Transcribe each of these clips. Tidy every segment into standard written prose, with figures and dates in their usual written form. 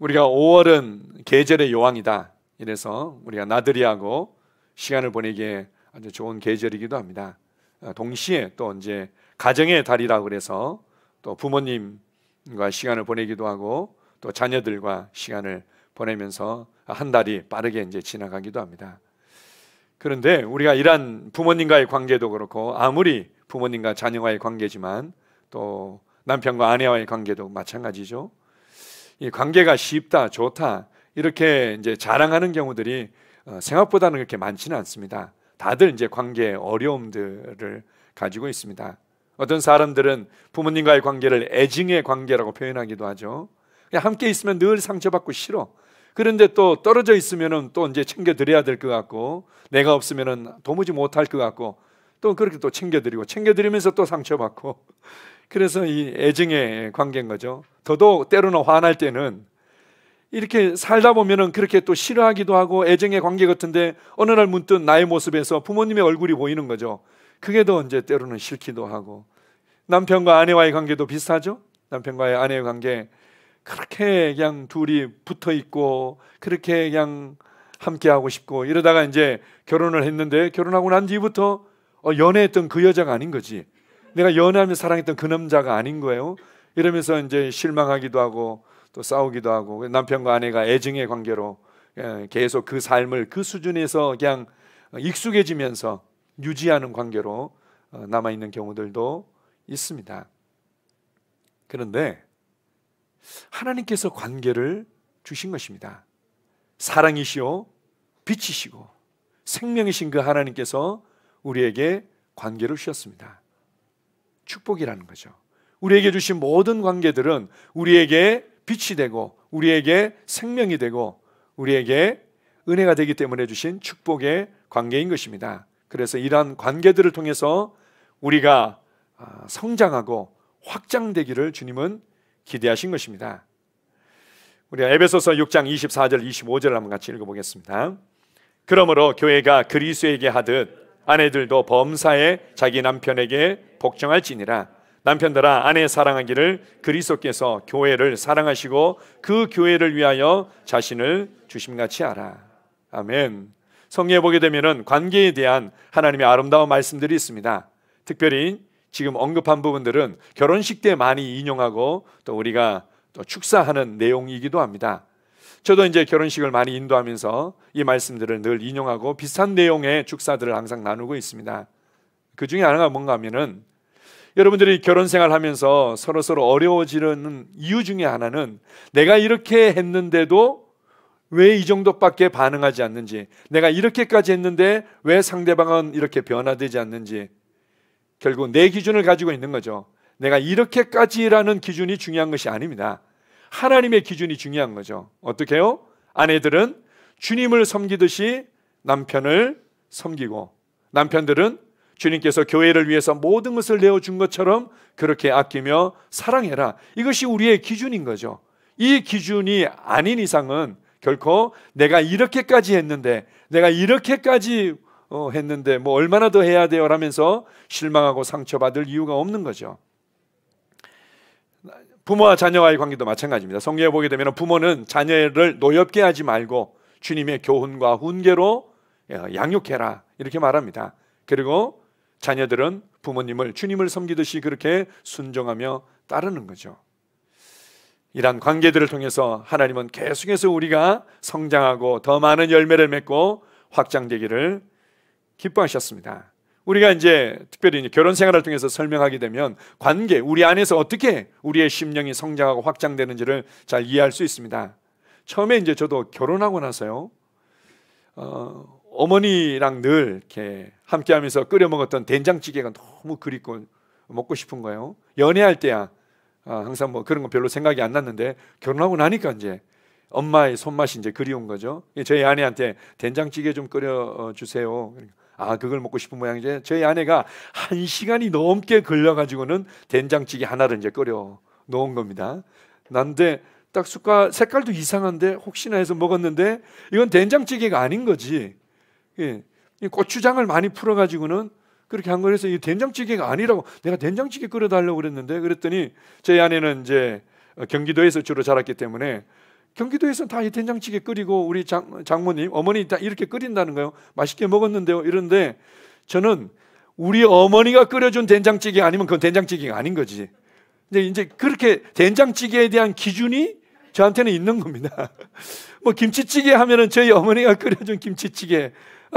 우리가 5월은 계절의 여왕이다. 이래서 우리가 나들이하고 시간을 보내기에 아주 좋은 계절이기도 합니다. 동시에 또 이제 가정의 달이라고 그래서 또 부모님과 시간을 보내기도 하고 또 자녀들과 시간을 보내면서 한 달이 빠르게 이제 지나가기도 합니다. 그런데 우리가 이런 부모님과의 관계도 그렇고 아무리 부모님과 자녀와의 관계지만 또 남편과 아내와의 관계도 마찬가지죠. 이 관계가 쉽다, 좋다 이렇게 이제 자랑하는 경우들이 생각보다는 그렇게 많지는 않습니다. 다들 이제 관계에 어려움들을 가지고 있습니다. 어떤 사람들은 부모님과의 관계를 애증의 관계라고 표현하기도 하죠. 그냥 함께 있으면 늘 상처받고 싫어. 그런데 또 떨어져 있으면은 또 이제 챙겨드려야 될 것 같고, 내가 없으면은 도무지 못할 것 같고, 또 그렇게 또 챙겨드리면서 또 상처받고. 그래서 이 애증의 관계인 거죠. 더더욱 때로는 화날 때는 이렇게 살다 보면은 그렇게 또 싫어하기도 하고 애정의 관계 같은데 어느 날 문득 나의 모습에서 부모님의 얼굴이 보이는 거죠. 그게 더 이제 때로는 싫기도 하고. 남편과 아내와의 관계도 비슷하죠. 남편과의 아내의 관계 그렇게 그냥 둘이 붙어 있고 그렇게 그냥 함께 하고 싶고 이러다가 이제 결혼을 했는데 결혼하고 난 뒤부터 연애했던 그 여자가 아닌 거지. 내가 연애하며 사랑했던 그 남자가 아닌 거예요. 이러면서 이제 실망하기도 하고 또 싸우기도 하고 남편과 아내가 애증의 관계로 계속 그 삶을 그 수준에서 그냥 익숙해지면서 유지하는 관계로 남아있는 경우들도 있습니다. 그런데 하나님께서 관계를 주신 것입니다. 사랑이시오 빛이시고 생명이신 그 하나님께서 우리에게 관계를 주셨습니다. 축복이라는 거죠. 우리에게 주신 모든 관계들은 우리에게 빛이 되고 우리에게 생명이 되고 우리에게 은혜가 되기 때문에 주신 축복의 관계인 것입니다. 그래서 이러한 관계들을 통해서 우리가 성장하고 확장되기를 주님은 기대하신 것입니다. 우리가 에베소서 6장 24절 25절을 한번 같이 읽어보겠습니다. 그러므로 교회가 그리스도에게 하듯 아내들도 범사에 자기 남편에게 복종할지니라. 남편들아 아내 사랑하기를 그리스도께서 교회를 사랑하시고 그 교회를 위하여 자신을 주심같이 하라. 아멘. 성경에 보게 되면은 관계에 대한 하나님의 아름다운 말씀들이 있습니다. 특별히 지금 언급한 부분들은 결혼식 때 많이 인용하고 또 우리가 또 축사하는 내용이기도 합니다. 저도 이제 결혼식을 많이 인도하면서 이 말씀들을 늘 인용하고 비슷한 내용의 축사들을 항상 나누고 있습니다. 그 중에 하나가 뭔가 하면은 여러분들이 결혼 생활하면서 서로 어려워지는 이유 중에 하나는 내가 이렇게 했는데도 왜 이 정도밖에 반응하지 않는지, 내가 이렇게까지 했는데 왜 상대방은 이렇게 변화되지 않는지, 결국 내 기준을 가지고 있는 거죠. 내가 이렇게까지라는 기준이 중요한 것이 아닙니다. 하나님의 기준이 중요한 거죠. 어떻게 해요? 아내들은 주님을 섬기듯이 남편을 섬기고, 남편들은 주님께서 교회를 위해서 모든 것을 내어준 것처럼 그렇게 아끼며 사랑해라. 이것이 우리의 기준인 거죠. 이 기준이 아닌 이상은 결코 내가 이렇게까지 했는데 뭐 얼마나 더 해야 돼요 라면서 실망하고 상처받을 이유가 없는 거죠. 부모와 자녀와의 관계도 마찬가지입니다. 성경에 보게 되면 부모는 자녀를 노엽게 하지 말고 주님의 교훈과 훈계로 양육해라 이렇게 말합니다. 그리고 자녀들은 부모님을 주님을 섬기듯이 그렇게 순종하며 따르는 거죠. 이러한 관계들을 통해서 하나님은 계속해서 우리가 성장하고 더 많은 열매를 맺고 확장되기를 기뻐하셨습니다. 우리가 이제 특별히 결혼 생활을 통해서 설명하게 되면 관계, 우리 안에서 어떻게 우리의 심령이 성장하고 확장되는지를 잘 이해할 수 있습니다. 처음에 이제 저도 결혼하고 나서요, 어머니랑 늘 이렇게 함께하면서 끓여 먹었던 된장찌개가 너무 그립고 먹고 싶은 거예요. 연애할 때야 항상 뭐 그런 거 별로 생각이 안 났는데 결혼하고 나니까 이제 엄마의 손맛이 이제 그리운 거죠. 저희 아내한테 된장찌개 좀 끓여 주세요. 그걸 먹고 싶은 모양이지. 저희 아내가 1시간이 넘게 걸려가지고는 된장찌개 하나를 이제 끓여 놓은 겁니다. 난데 딱 숟갈 색깔도 이상한데 혹시나 해서 먹었는데 이건 된장찌개가 아닌 거지. 이 고추장을 많이 풀어가지고는 그렇게 한 거라서 이 된장찌개가 아니라고, 내가 된장찌개 끓여달라고 그랬는데, 그랬더니 저희 아내는 이제 경기도에서 주로 자랐기 때문에 경기도에서는 다 이 된장찌개 끓이고 우리 장모님, 어머니 다 이렇게 끓인다는 거예요. 맛있게 먹었는데요. 이런데 저는 우리 어머니가 끓여준 된장찌개 아니면 그건 된장찌개가 아닌 거지. 근데 이제 그렇게 된장찌개에 대한 기준이 저한테는 있는 겁니다. 뭐 김치찌개 하면은 저희 어머니가 끓여준 김치찌개,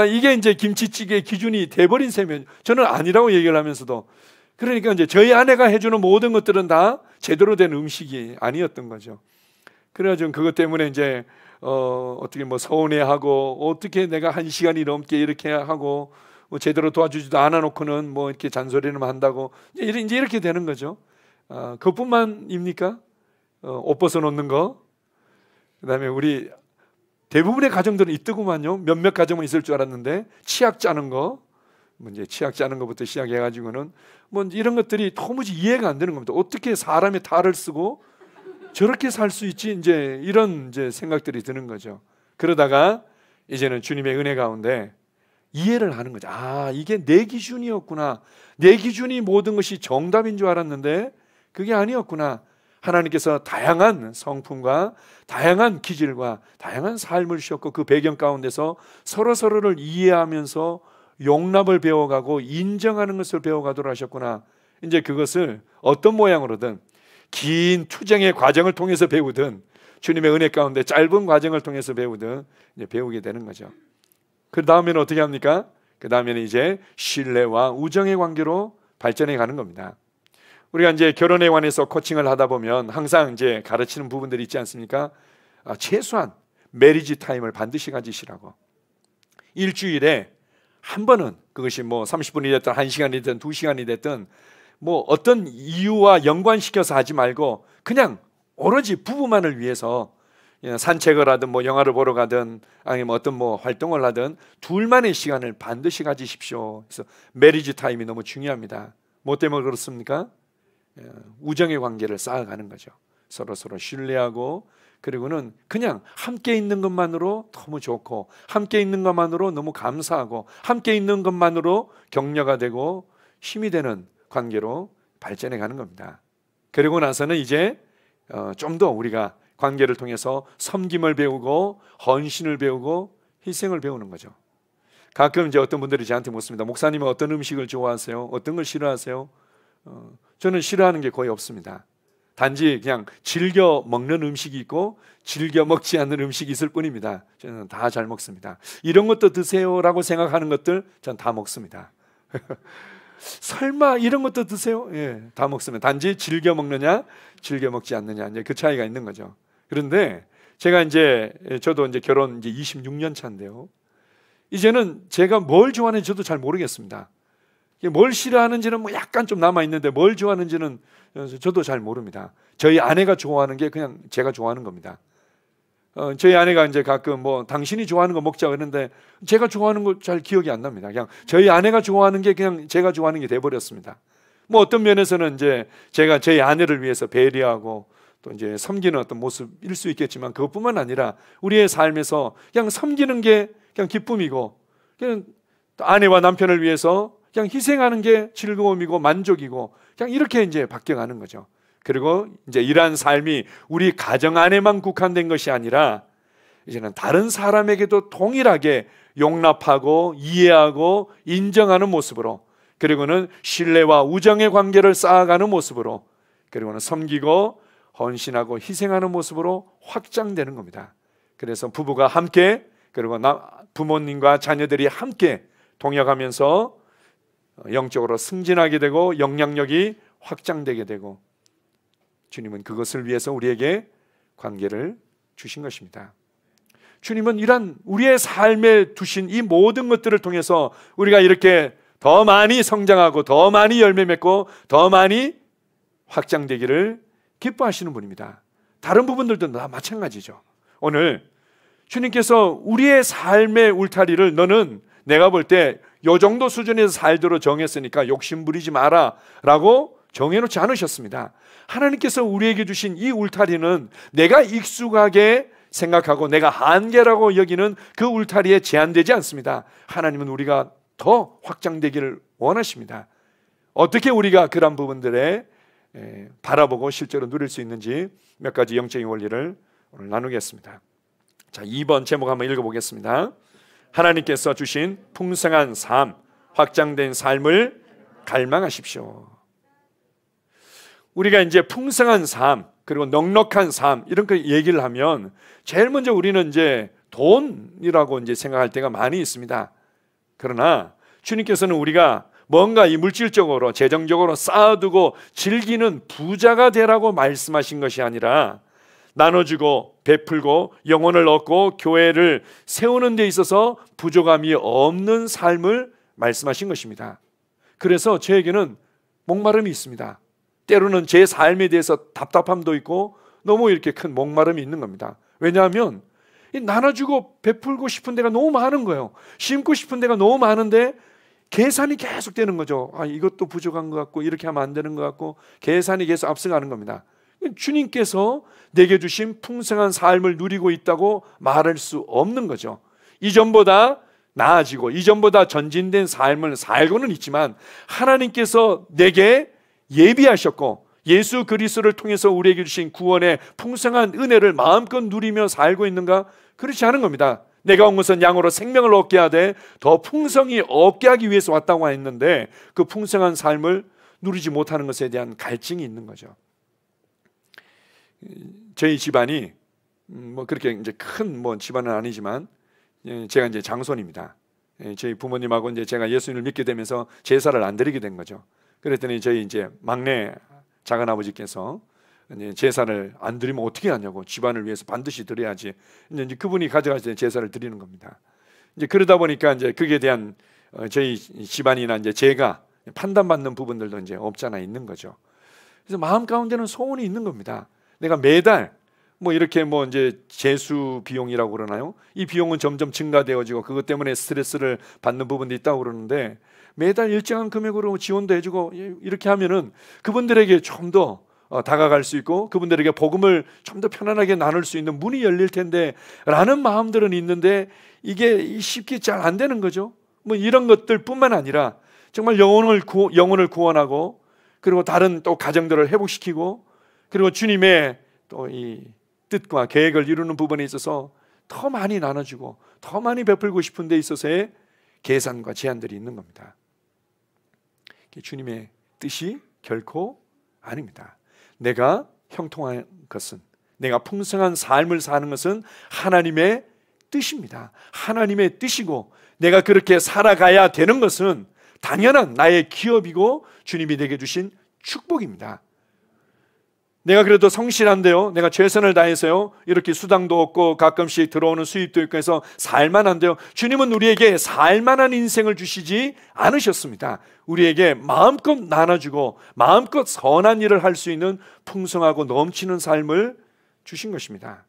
이게 이제 김치찌개의 기준이 돼버린 셈이에요. 저는 아니라고 얘기를 하면서도, 그러니까 이제 저희 아내가 해주는 모든 것들은 다 제대로 된 음식이 아니었던 거죠. 그래가지고 그것 때문에 이제 어떻게 뭐 서운해하고, 어떻게 내가 1시간이 넘게 이렇게 하고 뭐 제대로 도와주지도 않아 놓고는 뭐 이렇게 잔소리는 한다고, 이제 이렇게 되는 거죠. 그것뿐만입니까? 옷 벗어 놓는 거. 그다음에 우리 대부분의 가정들은 있더구만요. 몇몇 가정은 있을 줄 알았는데 치약 짜는 거, 뭐 이제 치약 짜는 것부터 시작해가지고는 뭐 이런 것들이 도무지 이해가 안 되는 겁니다. 어떻게 사람의 탈을 쓰고 저렇게 살 수 있지? 이제 이런 이제 생각들이 드는 거죠. 그러다가 이제는 주님의 은혜 가운데 이해를 하는 거죠. 아, 이게 내 기준이었구나. 내 기준이 모든 것이 정답인 줄 알았는데 그게 아니었구나. 하나님께서 다양한 성품과 다양한 기질과 다양한 삶을 주셨고, 그 배경 가운데서 서로를 이해하면서 용납을 배워가고 인정하는 것을 배워가도록 하셨구나. 이제 그것을 어떤 모양으로든 긴 투쟁의 과정을 통해서 배우든 주님의 은혜 가운데 짧은 과정을 통해서 배우든 이제 배우게 되는 거죠. 그 다음에는 어떻게 합니까? 그 다음에는 이제 신뢰와 우정의 관계로 발전해 가는 겁니다. 우리가 이제 결혼에 관해서 코칭을 하다 보면 항상 이제 가르치는 부분들이 있지 않습니까? 최소한 메리지 타임을 반드시 가지시라고. 일주일에 한 번은, 그것이 뭐 30분이 됐든 1시간이 됐든 2시간이 됐든 뭐 어떤 이유와 연관시켜서 하지 말고 그냥 오로지 부부만을 위해서 산책을 하든 뭐 영화를 보러 가든 아니면 어떤 뭐 활동을 하든 둘만의 시간을 반드시 가지십시오. 그래서 메리지 타임이 너무 중요합니다. 뭐 때문에 그렇습니까? 우정의 관계를 쌓아가는 거죠. 서로 신뢰하고, 그리고는 그냥 함께 있는 것만으로 너무 좋고, 함께 있는 것만으로 너무 감사하고, 함께 있는 것만으로 격려가 되고 힘이 되는 관계로 발전해 가는 겁니다. 그리고 나서는 이제 좀 더 우리가 관계를 통해서 섬김을 배우고 헌신을 배우고 희생을 배우는 거죠. 가끔 이제 어떤 분들이 저한테 묻습니다. 목사님은 어떤 음식을 좋아하세요? 어떤 걸 싫어하세요? 저는 싫어하는 게 거의 없습니다. 단지 그냥 즐겨 먹는 음식이 있고 즐겨 먹지 않는 음식이 있을 뿐입니다. 저는 다 잘 먹습니다. 이런 것도 드세요라고 생각하는 것들 전 다 먹습니다. 설마 이런 것도 드세요? 예, 다 먹습니다. 단지 즐겨 먹느냐 즐겨 먹지 않느냐, 이제 그 차이가 있는 거죠. 그런데 제가 이제 저도 이제 결혼 이제 26년 차인데요. 이제는 제가 뭘 좋아하는지 저도 잘 모르겠습니다. 뭘 싫어하는지는 뭐 약간 좀 남아 있는데 뭘 좋아하는지는 저도 잘 모릅니다. 저희 아내가 좋아하는 게 그냥 제가 좋아하는 겁니다. 저희 아내가 이제 가끔 뭐 당신이 좋아하는 거 먹자 그러는데 제가 좋아하는 거 잘 기억이 안 납니다. 그냥 저희 아내가 좋아하는 게 그냥 제가 좋아하는 게 돼버렸습니다. 뭐 어떤 면에서는 이제 제가 저희 아내를 위해서 배려하고 또 이제 섬기는 어떤 모습일 수 있겠지만, 그것뿐만 아니라 우리의 삶에서 그냥 섬기는 게 그냥 기쁨이고, 그냥 아내와 남편을 위해서 그냥 희생하는 게 즐거움이고 만족이고, 그냥 이렇게 이제 바뀌어가는 거죠. 그리고 이제 이러한 삶이 우리 가정 안에만 국한된 것이 아니라 이제는 다른 사람에게도 동일하게 용납하고 이해하고 인정하는 모습으로, 그리고는 신뢰와 우정의 관계를 쌓아가는 모습으로, 그리고는 섬기고 헌신하고 희생하는 모습으로 확장되는 겁니다. 그래서 부부가 함께, 그리고 부모님과 자녀들이 함께 동역하면서 영적으로 승진하게 되고 영향력이 확장되게 되고, 주님은 그것을 위해서 우리에게 관계를 주신 것입니다. 주님은 이런 우리의 삶에 두신 이 모든 것들을 통해서 우리가 이렇게 더 많이 성장하고 더 많이 열매 맺고 더 많이 확장되기를 기뻐하시는 분입니다. 다른 부분들도 다 마찬가지죠. 오늘 주님께서 우리의 삶의 울타리를 너는 내가 볼 때 요 정도 수준에서 살도록 정했으니까 욕심 부리지 마라 라고 정해놓지 않으셨습니다. 하나님께서 우리에게 주신 이 울타리는 내가 익숙하게 생각하고 내가 한계라고 여기는 그 울타리에 제한되지 않습니다. 하나님은 우리가 더 확장되기를 원하십니다. 어떻게 우리가 그런 부분들에 바라보고 실제로 누릴 수 있는지 몇 가지 영적인 원리를 오늘 나누겠습니다. 자, 2번 제목 한번 읽어보겠습니다. 하나님께서 주신 풍성한 삶, 확장된 삶을 갈망하십시오. 우리가 이제 풍성한 삶, 그리고 넉넉한 삶, 이런 거 얘기를 하면 제일 먼저 우리는 이제 돈이라고 이제 생각할 때가 많이 있습니다. 그러나 주님께서는 우리가 뭔가 이 물질적으로, 재정적으로 쌓아두고 즐기는 부자가 되라고 말씀하신 것이 아니라 나눠주고 베풀고 영혼을 얻고 교회를 세우는 데 있어서 부족함이 없는 삶을 말씀하신 것입니다. 그래서 저에게는 목마름이 있습니다. 때로는 제 삶에 대해서 답답함도 있고 너무 이렇게 큰 목마름이 있는 겁니다. 왜냐하면 나눠주고 베풀고 싶은 데가 너무 많은 거예요. 심고 싶은 데가 너무 많은데 계산이 계속 되는 거죠. 이것도 부족한 것 같고 이렇게 하면 안 되는 것 같고 계산이 계속 앞서가는 겁니다. 주님께서 내게 주신 풍성한 삶을 누리고 있다고 말할 수 없는 거죠. 이전보다 나아지고 이전보다 전진된 삶을 살고는 있지만 하나님께서 내게 예비하셨고 예수 그리스도를 통해서 우리에게 주신 구원의 풍성한 은혜를 마음껏 누리며 살고 있는가? 그렇지 않은 겁니다. 내가 온 것은 양으로 생명을 얻게 하되 더 풍성히 얻게 하기 위해서 왔다고 했는데 그 풍성한 삶을 누리지 못하는 것에 대한 갈증이 있는 거죠. 저희 집안이 뭐 그렇게 이제 큰 뭐 집안은 아니지만 제가 이제 장손입니다. 저희 부모님하고 이제 제가 예수님을 믿게 되면서 제사를 안 드리게 된 거죠. 그랬더니 저희 이제 막내 작은 아버지께서 제사를 안 드리면 어떻게 하냐고, 집안을 위해서 반드시 드려야지. 이제 그분이 가져가신 제사를 드리는 겁니다. 이제 그러다 보니까 이제 그게 대한 저희 집안이나 이제 제가 판단받는 부분들도 이제 없잖아 있는 거죠. 그래서 마음 가운데는 소원이 있는 겁니다. 내가 매달 뭐 이렇게 뭐 이제 제수 비용이라고 그러나요? 이 비용은 점점 증가되어지고 그것 때문에 스트레스를 받는 부분도 있다고 그러는데 매달 일정한 금액으로 지원도 해주고 이렇게 하면은 그분들에게 좀 더 다가갈 수 있고 그분들에게 복음을 좀 더 편안하게 나눌 수 있는 문이 열릴 텐데 라는 마음들은 있는데 이게 쉽게 잘 안 되는 거죠. 뭐 이런 것들뿐만 아니라 정말 영혼을 구원하고 그리고 다른 또 가정들을 회복시키고 그리고 주님의 또 이 뜻과 계획을 이루는 부분에 있어서 더 많이 나눠주고 더 많이 베풀고 싶은 데 있어서의 계산과 제한들이 있는 겁니다. 주님의 뜻이 결코 아닙니다. 내가 형통한 것은, 내가 풍성한 삶을 사는 것은 하나님의 뜻입니다. 하나님의 뜻이고 내가 그렇게 살아가야 되는 것은 당연한 나의 기업이고 주님이 내게 주신 축복입니다. 내가 그래도 성실한데요, 내가 최선을 다해서요 이렇게 수당도 없고 가끔씩 들어오는 수입도 있고 해서 살만한데요, 주님은 우리에게 살만한 인생을 주시지 않으셨습니다. 우리에게 마음껏 나눠주고 마음껏 선한 일을 할 수 있는 풍성하고 넘치는 삶을 주신 것입니다.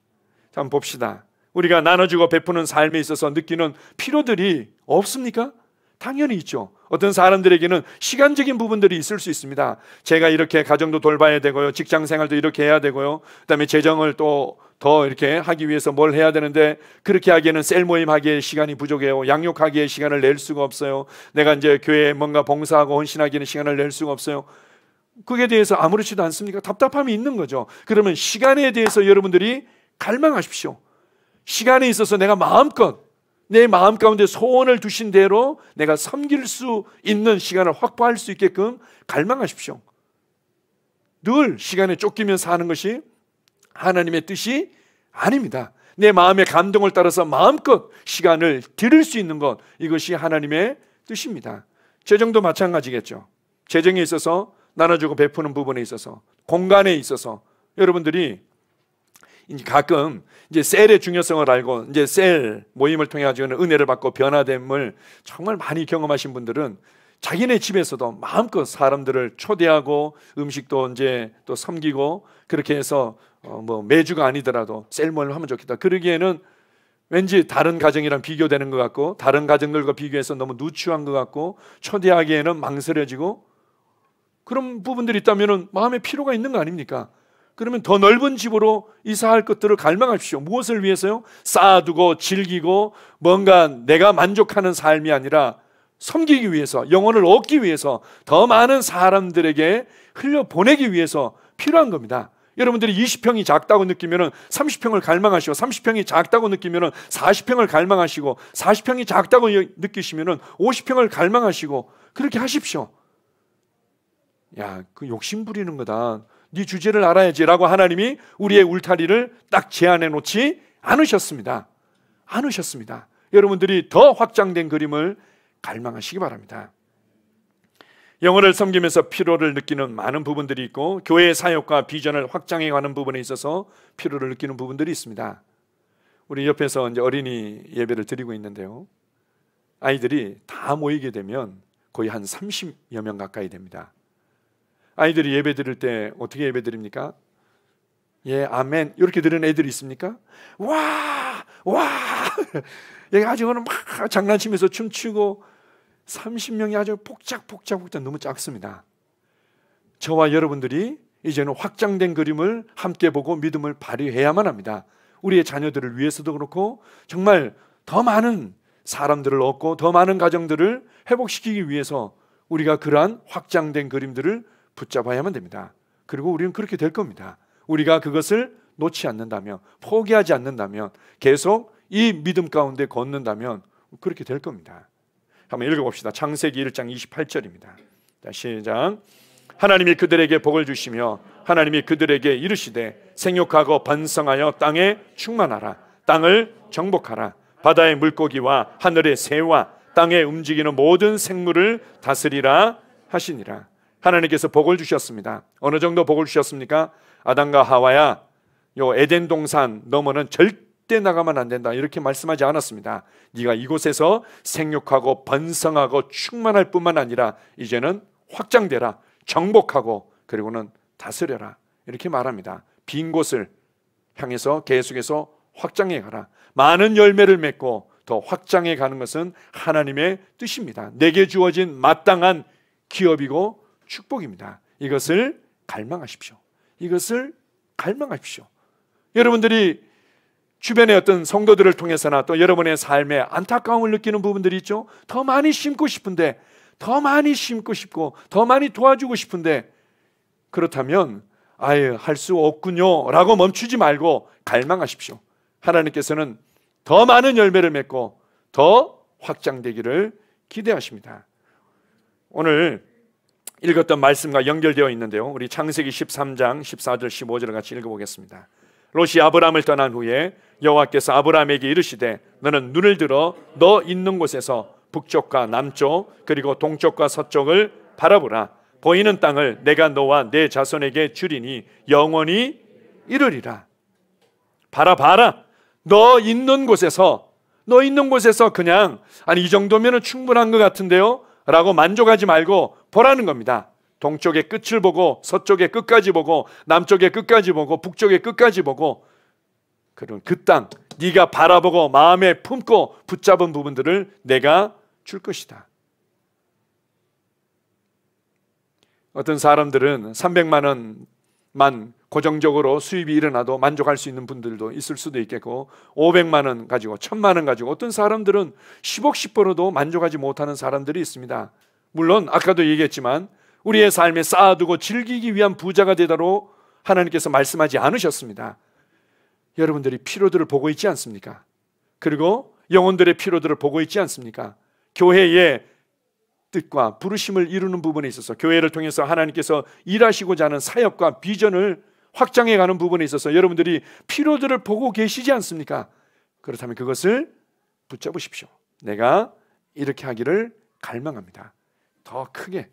자, 한번 봅시다. 우리가 나눠주고 베푸는 삶에 있어서 느끼는 피로들이 없습니까? 당연히 있죠. 어떤 사람들에게는 시간적인 부분들이 있을 수 있습니다. 제가 이렇게 가정도 돌봐야 되고요, 직장 생활도 이렇게 해야 되고요, 그다음에 재정을 또 더 이렇게 하기 위해서 뭘 해야 되는데 그렇게 하기에는 셀 모임 하기에 시간이 부족해요. 양육하기에 시간을 낼 수가 없어요. 내가 이제 교회에 뭔가 봉사하고 헌신하기에는 시간을 낼 수가 없어요. 그게 대해서 아무렇지도 않습니까? 답답함이 있는 거죠. 그러면 시간에 대해서 여러분들이 갈망하십시오. 시간에 있어서 내가 마음껏 내 마음 가운데 소원을 두신 대로 내가 섬길 수 있는 시간을 확보할 수 있게끔 갈망하십시오. 늘 시간에 쫓기면 사는 것이 하나님의 뜻이 아닙니다. 내 마음의 감동을 따라서 마음껏 시간을 드릴 수 있는 것, 이것이 하나님의 뜻입니다. 재정도 마찬가지겠죠. 재정에 있어서 나눠주고 베푸는 부분에 있어서, 공간에 있어서 여러분들이 이제 가끔 이제 셀의 중요성을 알고 이제 셀 모임을 통해 가지고는 은혜를 받고 변화됨을 정말 많이 경험하신 분들은 자기네 집에서도 마음껏 사람들을 초대하고 음식도 이제 또 섬기고 그렇게 해서 뭐 매주가 아니더라도 셀 모임을 하면 좋겠다. 그러기에는 왠지 다른 가정이랑 비교되는 것 같고 다른 가정들과 비교해서 너무 누추한 것 같고 초대하기에는 망설여지고 그런 부분들이 있다면 마음에 피로가 있는 거 아닙니까? 그러면 더 넓은 집으로 이사할 것들을 갈망하십시오. 무엇을 위해서요? 쌓아두고 즐기고 뭔가 내가 만족하는 삶이 아니라 섬기기 위해서, 영혼을 얻기 위해서, 더 많은 사람들에게 흘려보내기 위해서 필요한 겁니다. 여러분들이 20평이 작다고 느끼면 30평을 갈망하시고, 30평이 작다고 느끼면 40평을 갈망하시고, 40평이 작다고 느끼시면 50평을 갈망하시고, 그렇게 하십시오. 야, 그 욕심 부리는 거다. 네 주제를 알아야지 라고 하나님이 우리의 울타리를 딱 제한해 놓지 않으셨습니다. 않으셨습니다. 여러분들이 더 확장된 그림을 갈망하시기 바랍니다. 영혼을 섬기면서 피로를 느끼는 많은 부분들이 있고, 교회의 사역과 비전을 확장해 가는 부분에 있어서 피로를 느끼는 부분들이 있습니다. 우리 옆에서 이제 어린이 예배를 드리고 있는데요, 아이들이 다 모이게 되면 거의 한 30여 명 가까이 됩니다. 아이들이 예배 드릴 때 어떻게 예배 드립니까? 예, 아멘 이렇게 드리는 애들이 있습니까? 와, 와 얘가 아직은 막 장난치면서 춤추고, 30명이 아주 복작 너무 작습니다. 저와 여러분들이 이제는 확장된 그림을 함께 보고 믿음을 발휘해야만 합니다. 우리의 자녀들을 위해서도 그렇고, 정말 더 많은 사람들을 얻고 더 많은 가정들을 회복시키기 위해서 우리가 그러한 확장된 그림들을 붙잡아야만 됩니다. 그리고 우리는 그렇게 될 겁니다. 우리가 그것을 놓지 않는다면, 포기하지 않는다면, 계속 이 믿음 가운데 걷는다면 그렇게 될 겁니다. 한번 읽어봅시다. 창세기 1장 28절입니다. 시작. 하나님이 그들에게 복을 주시며 하나님이 그들에게 이르시되 생육하고 번성하여 땅에 충만하라. 땅을 정복하라. 바다의 물고기와 하늘의 새와 땅에 움직이는 모든 생물을 다스리라 하시니라. 하나님께서 복을 주셨습니다. 어느 정도 복을 주셨습니까? 아담과 하와야, 요 에덴 동산 너머는 절대 나가면 안 된다 이렇게 말씀하지 않았습니다. 네가 이곳에서 생육하고 번성하고 충만할 뿐만 아니라 이제는 확장되라, 정복하고, 그리고는 다스려라 이렇게 말합니다. 빈 곳을 향해서 계속해서 확장해 가라. 많은 열매를 맺고 더 확장해 가는 것은 하나님의 뜻입니다. 내게 주어진 마땅한 기업이고 축복입니다. 이것을 갈망하십시오. 이것을 갈망하십시오. 여러분들이 주변의 어떤 성도들을 통해서나 또 여러분의 삶에 안타까움을 느끼는 부분들이 있죠. 더 많이 심고 싶은데, 더 많이 심고 싶고 더 많이 도와주고 싶은데, 그렇다면 아예 할 수 없군요 라고 멈추지 말고 갈망하십시오. 하나님께서는 더 많은 열매를 맺고 더 확장되기를 기대하십니다. 오늘 읽었던 말씀과 연결되어 있는데요, 우리 창세기 13장 14절 15절을 같이 읽어보겠습니다. 롯이 아브람을 떠난 후에 여호와께서 아브람에게 이르시되 너는 눈을 들어 너 있는 곳에서 북쪽과 남쪽 그리고 동쪽과 서쪽을 바라보라. 보이는 땅을 내가 너와 내 자손에게 주리니 영원히 이르리라. 바라봐라. 너 있는 곳에서 그냥 아니 이 정도면 충분한 것 같은데요 라고 만족하지 말고 보라는 겁니다. 동쪽의 끝을 보고 서쪽의 끝까지 보고 남쪽의 끝까지 보고 북쪽의 끝까지 보고, 그런 그 땅 네가 바라보고 마음에 품고 붙잡은 부분들을 내가 줄 것이다. 어떤 사람들은 300만 원만 고정적으로 수입이 일어나도 만족할 수 있는 분들도 있을 수도 있겠고, 500만 원 가지고 1000만 원 가지고 어떤 사람들은 10억 10%도 만족하지 못하는 사람들이 있습니다. 물론 아까도 얘기했지만 우리의 삶에 쌓아두고 즐기기 위한 부자가 되도록 하나님께서 말씀하지 않으셨습니다. 여러분들이 피로들을 보고 있지 않습니까? 그리고 영혼들의 피로들을 보고 있지 않습니까? 교회의 뜻과 부르심을 이루는 부분에 있어서, 교회를 통해서 하나님께서 일하시고자 하는 사역과 비전을 확장해 가는 부분에 있어서 여러분들이 피로들을 보고 계시지 않습니까? 그렇다면 그것을 붙잡으십시오. 내가 이렇게 하기를 갈망합니다. 더 크게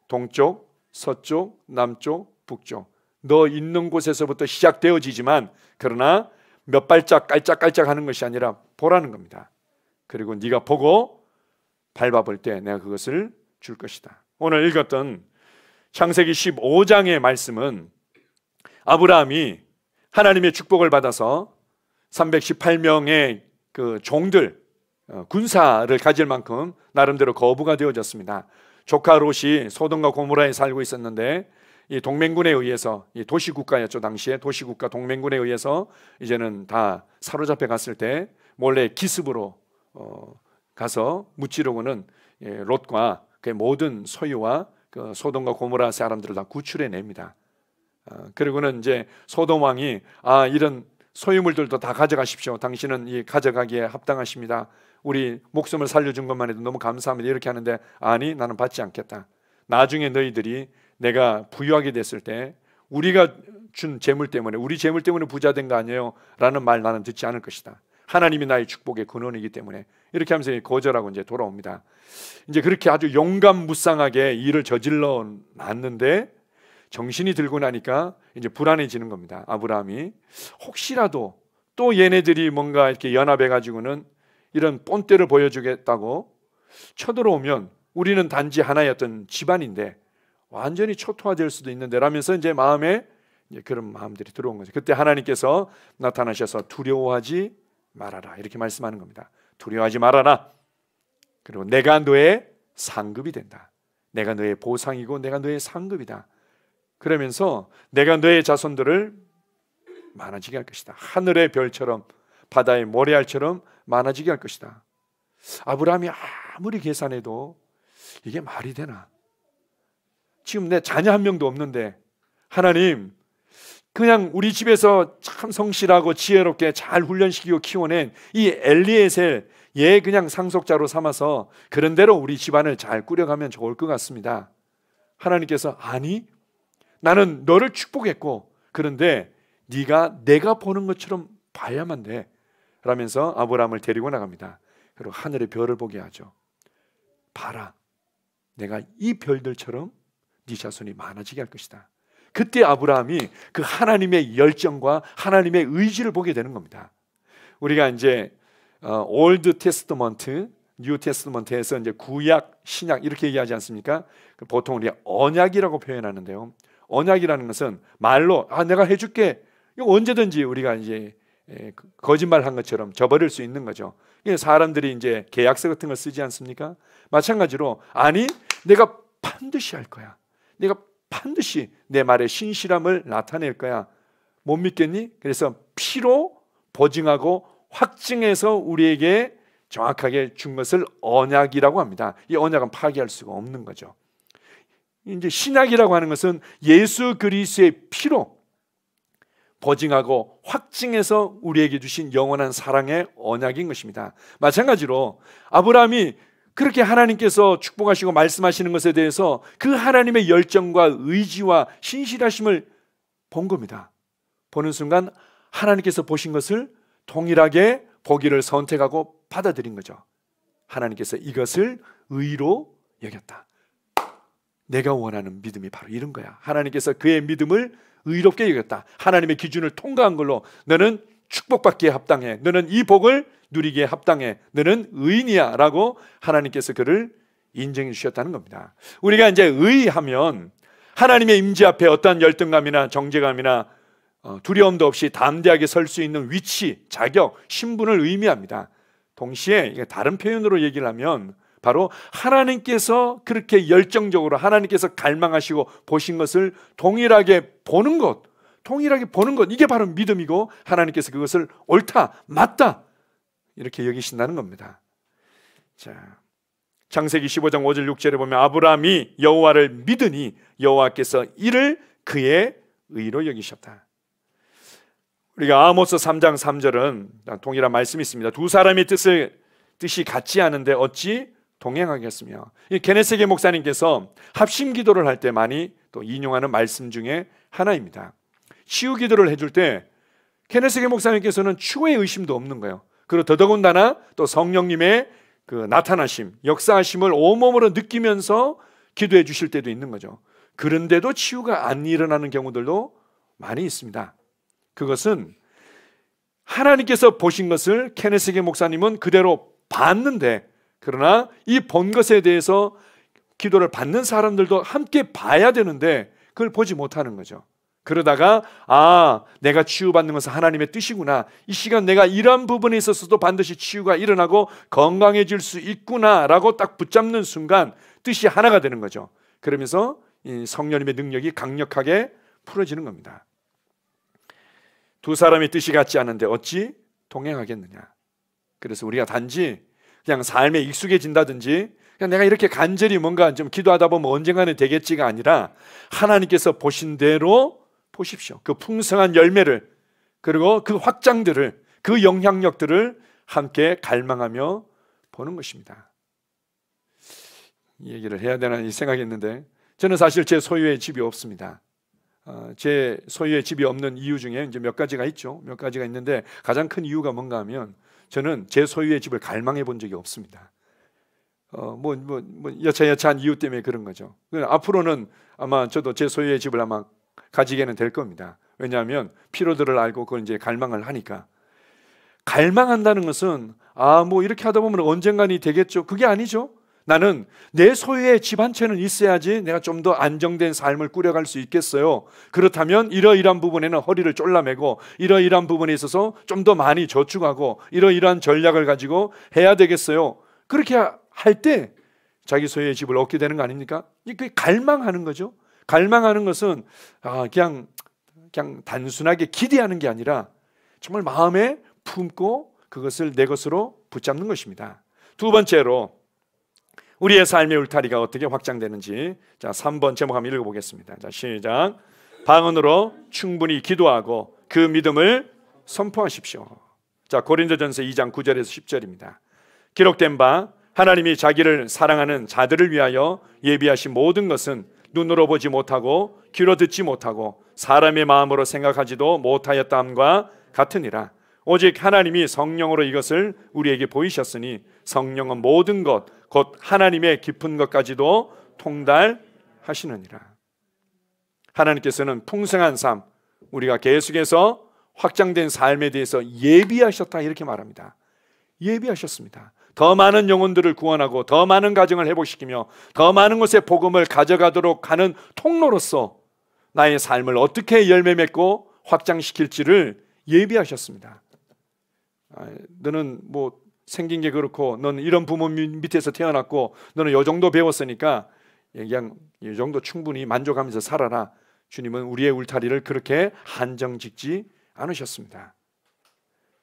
동쪽, 서쪽, 남쪽, 북쪽 너 있는 곳에서부터 시작되어지지만, 그러나 몇 발짝 깔짝깔짝 하는 것이 아니라 보라는 겁니다. 그리고 네가 보고 밟아볼 때 내가 그것을 줄 것이다. 오늘 읽었던 창세기 15장의 말씀은 아브라함이 하나님의 축복을 받아서 318명의 그 종들, 군사를 가질 만큼 나름대로 거부가 되어졌습니다. 조카 롯이 소돔과 고모라에 살고 있었는데, 이 동맹군에 의해서, 이 도시국가였죠 당시에, 도시국가 동맹군에 의해서 이제는 다 사로잡혀 갔을 때 몰래 기습으로 가서 무찌르고는 롯과 그의 모든 소유와 그 소돔과 고모라 사람들을 다 구출해 냅니다. 그리고는 이제 소돔 왕이 이런 소유물들도 다 가져가십시오. 당신은 이 가져가기에 합당하십니다. 우리 목숨을 살려준 것만 해도 너무 감사합니다. 이렇게 하는데 아니, 나는 받지 않겠다. 나중에 너희들이 내가 부유하게 됐을 때 우리가 준 재물 때문에, 우리 재물 때문에 부자 된 거 아니에요? 라는 말 나는 듣지 않을 것이다. 하나님이 나의 축복의 근원이기 때문에. 이렇게 하면서 거절하고 이제 돌아옵니다. 이제 그렇게 아주 용감무쌍하게 일을 저질러 놨는데 정신이 들고 나니까 이제 불안해지는 겁니다. 아브라함이 혹시라도 또 얘네들이 뭔가 이렇게 연합해 가지고는 이런 본때를 보여주겠다고 쳐들어오면 우리는 단지 하나의 어떤 집안인데 완전히 초토화될 수도 있는데 라면서 이제 마음에 이제 그런 마음들이 들어온 거죠. 그때 하나님께서 나타나셔서 두려워하지 말아라 이렇게 말씀하는 겁니다. 두려워하지 말아라. 그리고 내가 너의 상급이 된다. 내가 너의 보상이고 내가 너의 상급이다. 그러면서 내가 너의 자손들을 많아지게 할 것이다. 하늘의 별처럼 바다의 모래알처럼 많아지게 할 것이다. 아브라함이 아무리 계산해도 이게 말이 되나? 지금 내 자녀 한 명도 없는데 하나님 그냥 우리 집에서 참 성실하고 지혜롭게 잘 훈련시키고 키워낸 이 엘리에셀 얘 그냥 상속자로 삼아서 그런 대로 우리 집안을 잘 꾸려가면 좋을 것 같습니다. 하나님께서 아니 나는 너를 축복했고 그런데 네가 내가 보는 것처럼 봐야만 돼 라면서 아브라함을 데리고 나갑니다. 그리고 하늘의 별을 보게 하죠. 봐라 내가 이 별들처럼 네 자손이 많아지게 할 것이다. 그때 아브라함이 그 하나님의 열정과 하나님의 의지를 보게 되는 겁니다. 우리가 이제 올드 테스트먼트, 뉴 테스트먼트에서 이제 구약, 신약 이렇게 얘기하지 않습니까? 보통 우리가 언약이라고 표현하는데요. 언약이라는 것은 말로 내가 해줄게. 이거 언제든지 우리가 이제 거짓말한 것처럼 저버릴 수 있는 거죠. 사람들이 이제 계약서 같은 걸 쓰지 않습니까? 마찬가지로 아니 내가 반드시 할 거야. 내가 반드시 내 말의 신실함을 나타낼 거야. 못 믿겠니? 그래서 피로 보증하고 확증해서 우리에게 정확하게 준 것을 언약이라고 합니다. 이 언약은 파기할 수가 없는 거죠. 이제 신약이라고 하는 것은 예수 그리스도의 피로 보증하고 확증해서 우리에게 주신 영원한 사랑의 언약인 것입니다. 마찬가지로 아브라함이 그렇게 하나님께서 축복하시고 말씀하시는 것에 대해서 그 하나님의 열정과 의지와 신실하심을 본 겁니다. 보는 순간 하나님께서 보신 것을 동일하게 보기를 선택하고 받아들인 거죠. 하나님께서 이것을 의로 여겼다. 내가 원하는 믿음이 바로 이런 거야. 하나님께서 그의 믿음을 의롭게 여겼다. 하나님의 기준을 통과한 걸로 너는 축복받기에 합당해. 너는 이 복을 누리기에 합당해. 너는 의인이야 라고 하나님께서 그를 인정해 주셨다는 겁니다. 우리가 이제 의하면 하나님의 임재 앞에 어떠한 열등감이나 정죄감이나 두려움도 없이 담대하게 설 수 있는 위치, 자격, 신분을 의미합니다. 동시에 다른 표현으로 얘기를 하면 바로 하나님께서 그렇게 열정적으로 하나님께서 갈망하시고 보신 것을 동일하게 보는 것, 이게 바로 믿음이고 하나님께서 그것을 옳다, 맞다 이렇게 여기신다는 겁니다. 자, 창세기 15장 5절 6절에 보면 아브라함이 여호와를 믿으니 여호와께서 이를 그의 의로 여기셨다. 우리가 아모스 3장 3절은 동일한 말씀이 있습니다. 두 사람의 뜻이 같지 않은데 어찌 동행하겠으며. 게네세게 목사님께서 합심 기도를 할 때 많이 또 인용하는 말씀 중에 하나입니다. 치유 기도를 해줄 때 게네세게 목사님께서는 추후의 의심도 없는 거예요. 그리고 더더군다나 또 성령님의 그 나타나심, 역사하심을 온몸으로 느끼면서 기도해 주실 때도 있는 거죠. 그런데도 치유가 안 일어나는 경우들도 많이 있습니다. 그것은 하나님께서 보신 것을 케네스게 목사님은 그대로 봤는데, 그러나 이 본 것에 대해서 기도를 받는 사람들도 함께 봐야 되는데 그걸 보지 못하는 거죠. 그러다가 내가 치유받는 것은 하나님의 뜻이구나, 이 시간 내가 이러한 부분에 있어서도 반드시 치유가 일어나고 건강해질 수 있구나 라고 딱 붙잡는 순간 뜻이 하나가 되는 거죠. 그러면서 이 성령님의 능력이 강력하게 풀어지는 겁니다. 두 사람의 뜻이 같지 않은데 어찌 동행하겠느냐. 그래서 우리가 단지 그냥 삶에 익숙해진다든지 그냥 내가 이렇게 간절히 뭔가 좀 기도하다 보면 언젠가는 되겠지가 아니라 하나님께서 보신 대로 보십시오. 그 풍성한 열매를, 그리고 그 확장들을, 그 영향력들을 함께 갈망하며 보는 것입니다. 이 얘기를 해야 되나 이 생각했는데, 저는 사실 제 소유의 집이 없습니다. 제 소유의 집이 없는 이유 중에 이제 몇 가지가 있죠. 몇 가지가 있는데, 가장 큰 이유가 뭔가 하면, 저는 제 소유의 집을 갈망해 본 적이 없습니다. 여차여차한 이유 때문에 그런 거죠. 앞으로는 아마 저도 제 소유의 집을 아마 가지게는 될 겁니다. 왜냐하면 피로들을 알고 그걸 이제 갈망을 하니까. 갈망한다는 것은 이렇게 하다 보면 언젠간이 되겠죠. 그게 아니죠. 나는 내 소유의 집 한 채는 있어야지 내가 좀 더 안정된 삶을 꾸려갈 수 있겠어요. 그렇다면 이러이러한 부분에는 허리를 졸라매고, 이러이러한 부분에 있어서 좀 더 많이 저축하고, 이러이러한 전략을 가지고 해야 되겠어요. 그렇게 할 때 자기 소유의 집을 얻게 되는 거 아닙니까? 그게 갈망하는 거죠. 갈망하는 것은 그냥 단순하게 기대하는 게 아니라 정말 마음에 품고 그것을 내 것으로 붙잡는 것입니다. 두 번째로, 우리의 삶의 울타리가 어떻게 확장되는지, 자 3번 제목 한번 읽어보겠습니다. 자 시작. 방언으로 충분히 기도하고 그 믿음을 선포하십시오. 자 고린도전서 2장 9절에서 10절입니다. 기록된 바 하나님이 자기를 사랑하는 자들을 위하여 예비하신 모든 것은 눈으로 보지 못하고 귀로 듣지 못하고 사람의 마음으로 생각하지도 못하였다함과 같으니라. 오직 하나님이 성령으로 이것을 우리에게 보이셨으니 성령은 모든 것 곧 하나님의 깊은 것까지도 통달하시느니라. 하나님께서는 풍성한 삶, 우리가 계속해서 확장된 삶에 대해서 예비하셨다 이렇게 말합니다. 예비하셨습니다. 더 많은 영혼들을 구원하고 더 많은 가정을 회복시키며 더 많은 곳에 복음을 가져가도록 하는 통로로서 나의 삶을 어떻게 열매 맺고 확장시킬지를 예비하셨습니다. 너는 생긴 게 그렇고, 너는 이런 부모 밑에서 태어났고, 너는 요 정도 배웠으니까 그냥 이 정도 충분히 만족하면서 살아라. 주님은 우리의 울타리를 그렇게 한정 짓지 않으셨습니다.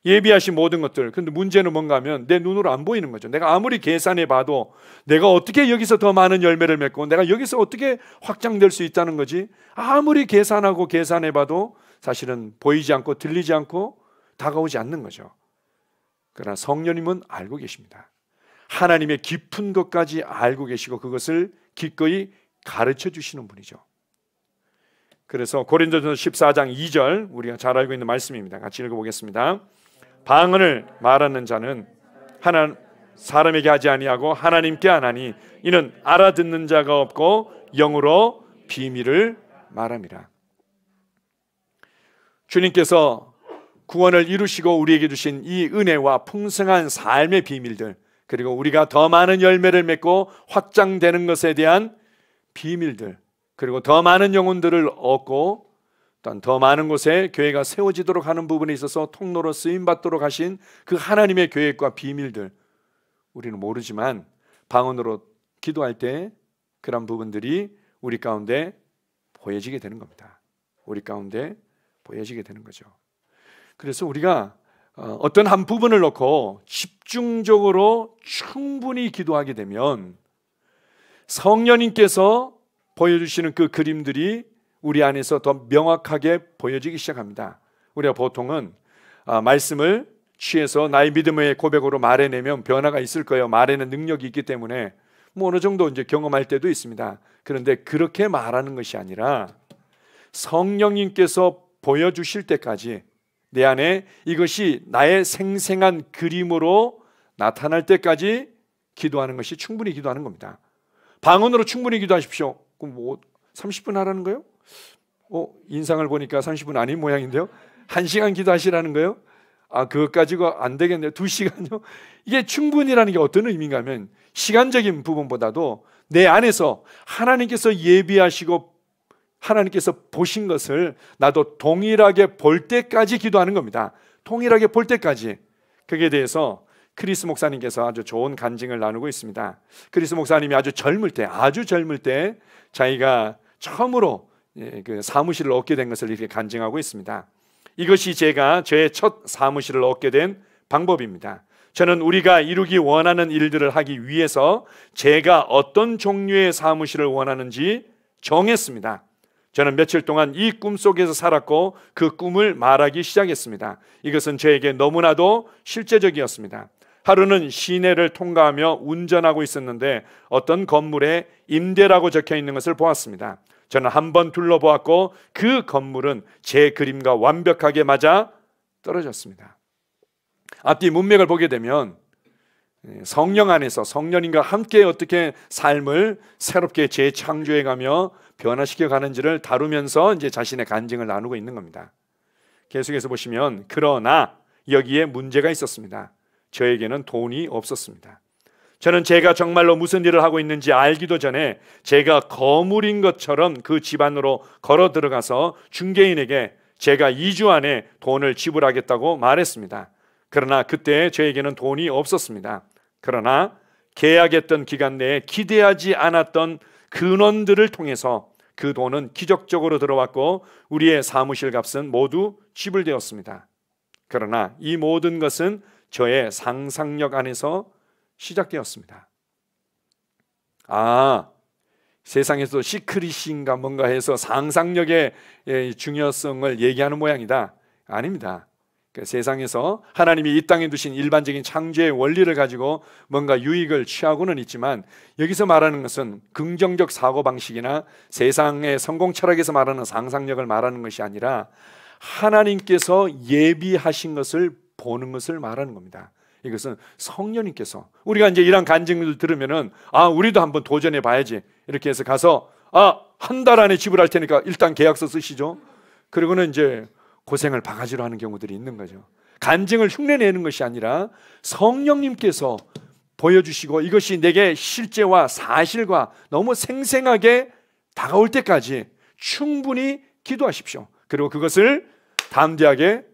예비하신 모든 것들. 근데 문제는 뭔가 하면 내 눈으로 안 보이는 거죠. 내가 아무리 계산해 봐도 내가 어떻게 여기서 더 많은 열매를 맺고 내가 여기서 어떻게 확장될 수 있다는 거지, 아무리 계산하고 계산해 봐도 사실은 보이지 않고 들리지 않고 다가오지 않는 거죠. 그러나 성령님은 알고 계십니다. 하나님의 깊은 것까지 알고 계시고 그것을 기꺼이 가르쳐 주시는 분이죠. 그래서 고린도전서 14장 2절, 우리가 잘 알고 있는 말씀입니다. 같이 읽어보겠습니다. 방언을 말하는 자는 사람에게 하지 아니하고 하나님께 하나니 이는 알아듣는 자가 없고 영으로 비밀을 말함이라. 주님께서 구원을 이루시고 우리에게 주신 이 은혜와 풍성한 삶의 비밀들, 그리고 우리가 더 많은 열매를 맺고 확장되는 것에 대한 비밀들, 그리고 더 많은 영혼들을 얻고 또한 더 많은 곳에 교회가 세워지도록 하는 부분에 있어서 통로로 쓰임받도록 하신 그 하나님의 계획과 비밀들, 우리는 모르지만 방언으로 기도할 때 그런 부분들이 우리 가운데 보여지게 되는 겁니다. 우리 가운데 보여지게 되는 거죠. 그래서 우리가 어떤 한 부분을 놓고 집중적으로 충분히 기도하게 되면 성령님께서 보여주시는 그 그림들이 우리 안에서 더 명확하게 보여지기 시작합니다. 우리가 보통은 말씀을 취해서 나의 믿음의 고백으로 말해내면 변화가 있을 거예요. 말에는 능력이 있기 때문에 어느 정도 이제 경험할 때도 있습니다. 그런데 그렇게 말하는 것이 아니라 성령님께서 보여주실 때까지 내 안에 이것이 나의 생생한 그림으로 나타날 때까지 기도하는 것이 충분히 기도하는 겁니다. 방언으로 충분히 기도하십시오. 그럼 30분 하라는 거예요? 인상을 보니까 30분 아닌 모양인데요. 1시간 기도하시라는 거예요? 그것 가지고 안 되겠네요. 2시간요? 이게 충분이라는 게 어떤 의미인가 하면 시간적인 부분보다도 내 안에서 하나님께서 예비하시고 하나님께서 보신 것을 나도 동일하게 볼 때까지 기도하는 겁니다. 동일하게 볼 때까지. 그게 대해서 크리스 목사님께서 아주 좋은 간증을 나누고 있습니다. 크리스 목사님이 아주 젊을 때 자기가 처음으로 그 사무실을 얻게 된 것을 이렇게 간증하고 있습니다. 이것이 제가 저의 첫 사무실을 얻게 된 방법입니다. 저는 우리가 이루기 원하는 일들을 하기 위해서 제가 어떤 종류의 사무실을 원하는지 정했습니다. 저는 며칠 동안 이 꿈속에서 살았고 그 꿈을 말하기 시작했습니다. 이것은 저에게 너무나도 실제적이었습니다. 하루는 시내를 통과하며 운전하고 있었는데 어떤 건물에 임대라고 적혀 있는 것을 보았습니다. 저는 한번 둘러보았고 그 건물은 제 그림과 완벽하게 맞아 떨어졌습니다. 앞뒤 문맥을 보게 되면 성령 안에서 성령님과 함께 어떻게 삶을 새롭게 재창조해가며 변화시켜 가는지를 다루면서 이제 자신의 간증을 나누고 있는 겁니다. 계속해서 보시면 그러나 여기에 문제가 있었습니다. 저에게는 돈이 없었습니다. 저는 제가 정말로 무슨 일을 하고 있는지 알기도 전에 제가 거물인 것처럼 그 집 안으로 걸어 들어가서 중개인에게 제가 2주 안에 돈을 지불하겠다고 말했습니다. 그러나 그때 저에게는 돈이 없었습니다. 그러나 계약했던 기간 내에 기대하지 않았던 근원들을 통해서 그 돈은 기적적으로 들어왔고 우리의 사무실 값은 모두 지불되었습니다. 그러나 이 모든 것은 저의 상상력 안에서 시작되었습니다. 세상에서 시크릿인가 뭔가 해서 상상력의 중요성을 얘기하는 모양이다. 아닙니다. 세상에서 하나님이 이 땅에 두신 일반적인 창조의 원리를 가지고 뭔가 유익을 취하고는 있지만 여기서 말하는 것은 긍정적 사고방식이나 세상의 성공 철학에서 말하는 상상력을 말하는 것이 아니라 하나님께서 예비하신 것을 보는 것을 말하는 겁니다. 이것은 성령님께서 우리가 이제 이런 간증을 들으면은 우리도 한번 도전해 봐야지 이렇게 해서 가서 한 달 안에 지불할 테니까 일단 계약서 쓰시죠. 그리고는 이제 고생을 바가지로 하는 경우들이 있는 거죠. 간증을 흉내내는 것이 아니라 성령님께서 보여주시고 이것이 내게 실제와 사실과 너무 생생하게 다가올 때까지 충분히 기도하십시오. 그리고 그것을 담대하게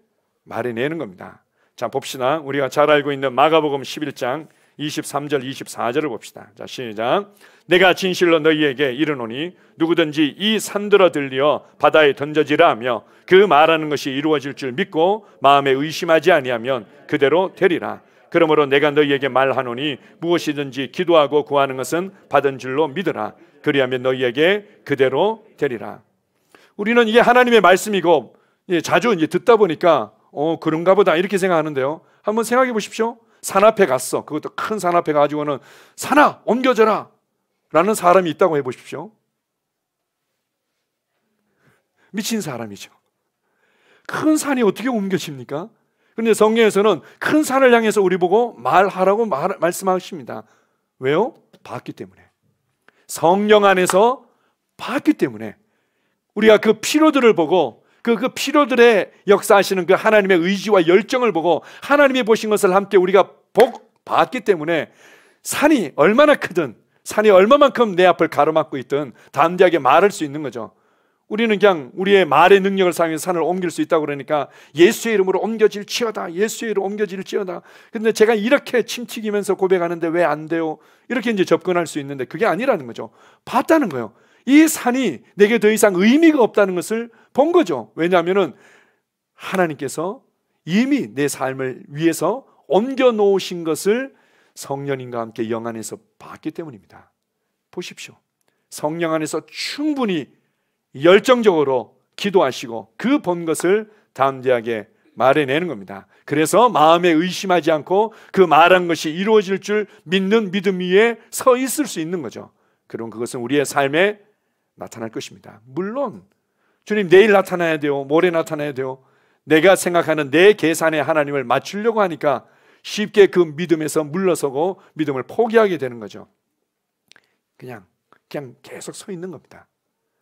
말해내는 겁니다. 자, 봅시다. 우리가 잘 알고 있는 마가복음 11장 23절 24절을 봅시다. 자, 시작. 내가 진실로 너희에게 이르노니 누구든지 이 산들어 들려 바다에 던져지라 하며 그 말하는 것이 이루어질 줄 믿고 마음에 의심하지 아니하면 그대로 되리라. 그러므로 내가 너희에게 말하노니 무엇이든지 기도하고 구하는 것은 받은 줄로 믿으라. 그리하면 너희에게 그대로 되리라. 우리는 이게 하나님의 말씀이고 자주 이제 듣다 보니까 그런가 보다 이렇게 생각하는데요. 한번 생각해 보십시오. 산 앞에 갔어. 그것도 큰 산 앞에 가지고는 산아 옮겨져라 라는 사람이 있다고 해보십시오. 미친 사람이죠. 큰 산이 어떻게 옮겨집니까? 그런데 성경에서는 큰 산을 향해서 우리 보고 말하라고 말씀하십니다. 왜요? 봤기 때문에. 성령 안에서 봤기 때문에 우리가 그 피로들을 보고 그 피로들의 역사하시는 그 하나님의 의지와 열정을 보고 하나님이 보신 것을 함께 우리가 봤기 때문에 산이 얼마나 크든 산이 얼마만큼 내 앞을 가로막고 있든 담대하게 말할 수 있는 거죠. 우리는 그냥 우리의 말의 능력을 사용해서 산을 옮길 수 있다고 그러니까 예수의 이름으로 옮겨질지어다, 예수의 이름으로 옮겨질지어다. 근데 제가 이렇게 침 튀기면서 고백하는데 왜 안 돼요? 이렇게 이제 접근할 수 있는데 그게 아니라는 거죠. 봤다는 거예요. 이 산이 내게 더 이상 의미가 없다는 것을 본 거죠. 왜냐하면은 하나님께서 이미 내 삶을 위해서 옮겨 놓으신 것을 성령님과 함께 영 안에서 봤기 때문입니다. 보십시오. 성령 안에서 충분히 열정적으로 기도하시고 그 본 것을 담대하게 말해내는 겁니다. 그래서 마음에 의심하지 않고 그 말한 것이 이루어질 줄 믿는 믿음 위에 서 있을 수 있는 거죠. 그럼 그것은 우리의 삶에 나타날 것입니다. 물론 주님 내일 나타나야 돼요, 모레 나타나야 돼요. 내가 생각하는 내 계산에 하나님을 맞추려고 하니까 쉽게 그 믿음에서 물러서고 믿음을 포기하게 되는 거죠. 그냥 계속 서 있는 겁니다.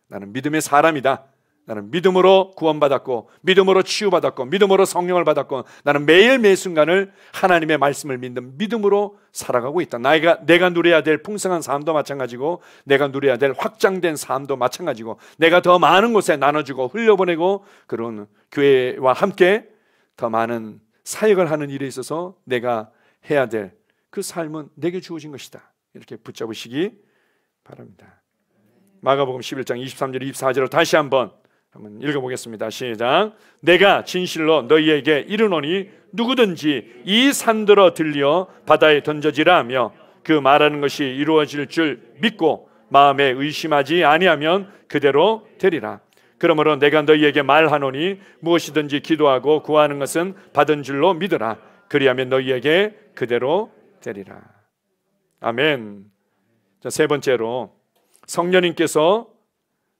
나는 믿음의 사람이다. 나는 믿음으로 구원받았고 믿음으로 치유받았고 믿음으로 성령을 받았고 나는 매일 매 순간을 하나님의 말씀을 믿는 믿음으로 살아가고 있다. 내가 누려야 될 풍성한 삶도 마찬가지고 내가 누려야 될 확장된 삶도 마찬가지고 내가 더 많은 곳에 나눠주고 흘려보내고 그런 교회와 함께 더 많은 사역을 하는 일에 있어서 내가 해야 될 그 삶은 내게 주어진 것이다. 이렇게 붙잡으시기 바랍니다. 마가복음 11장 23절 24절을 다시 한번 읽어보겠습니다. 시작. 내가 진실로 너희에게 이르노니 누구든지 이 산들어 들려 바다에 던져지라 하며 그 말하는 것이 이루어질 줄 믿고 마음에 의심하지 아니하면 그대로 되리라. 그러므로 내가 너희에게 말하노니 무엇이든지 기도하고 구하는 것은 받은 줄로 믿으라. 그리하면 너희에게 그대로 되리라. 아멘. 자, 세 번째로 성령님께서